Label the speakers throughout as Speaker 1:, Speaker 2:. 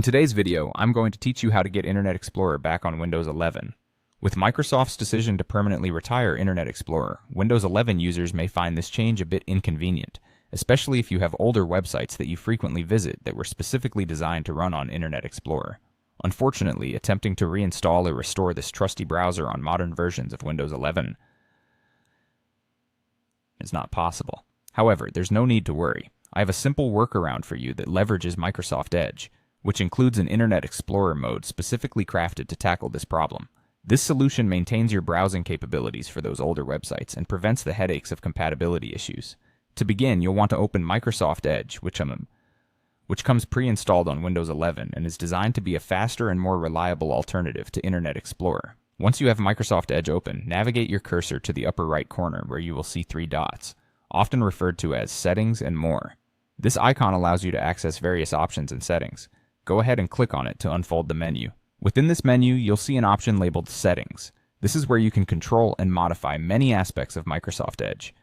Speaker 1: In today's video, I'm going to teach you how to get Internet Explorer back on Windows 11. With Microsoft's decision to permanently retire Internet Explorer, Windows 11 users may find this change a bit inconvenient, especially if you have older websites that you frequently visit that were specifically designed to run on Internet Explorer. Unfortunately, attempting to reinstall or restore this trusty browser on modern versions of Windows 11 is not possible. However, there's no need to worry. I have a simple workaround for you that leverages Microsoft Edge, which includes an Internet Explorer mode specifically crafted to tackle this problem. This solution maintains your browsing capabilities for those older websites and prevents the headaches of compatibility issues. To begin, you'll want to open Microsoft Edge, which comes pre-installed on Windows 11 and is designed to be a faster and more reliable alternative to Internet Explorer. Once you have Microsoft Edge open, navigate your cursor to the upper right corner where you will see three dots, often referred to as Settings and More. This icon allows you to access various options and settings. Go ahead and click on it to unfold the menu. Within this menu, you'll see an option labeled Settings. This is where you can control and modify many aspects of Microsoft Edge.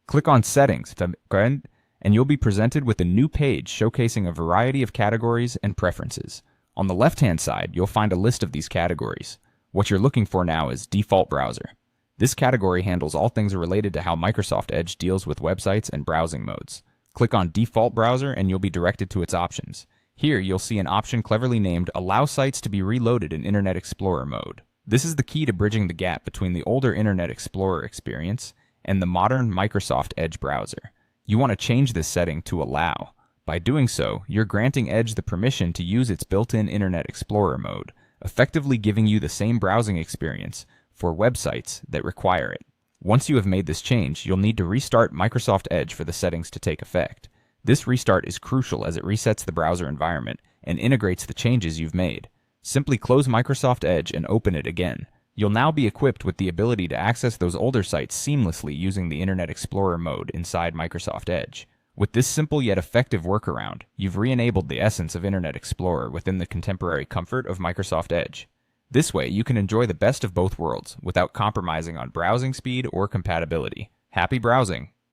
Speaker 1: Click on Settings, and you'll be presented with a new page showcasing a variety of categories and preferences. On the left-hand side, you'll find a list of these categories. What you're looking for now is Default Browser. This category handles all things related to how Microsoft Edge deals with websites and browsing modes. Click on Default Browser and you'll be directed to its options. Here, you'll see an option cleverly named Allow Sites to be Reloaded in Internet Explorer mode. This is the key to bridging the gap between the older Internet Explorer experience and the modern Microsoft Edge browser. You want to change this setting to Allow. By doing so, you're granting Edge the permission to use its built-in Internet Explorer mode, effectively giving you the same browsing experience for websites that require it. Once you have made this change, you'll need to restart Microsoft Edge for the settings to take effect. This restart is crucial as it resets the browser environment and integrates the changes you've made. Simply close Microsoft Edge and open it again. You'll now be equipped with the ability to access those older sites seamlessly using the Internet Explorer mode inside Microsoft Edge. With this simple yet effective workaround, you've re-enabled the essence of Internet Explorer within the contemporary comfort of Microsoft Edge. This way, you can enjoy the best of both worlds without compromising on browsing speed or compatibility. Happy browsing!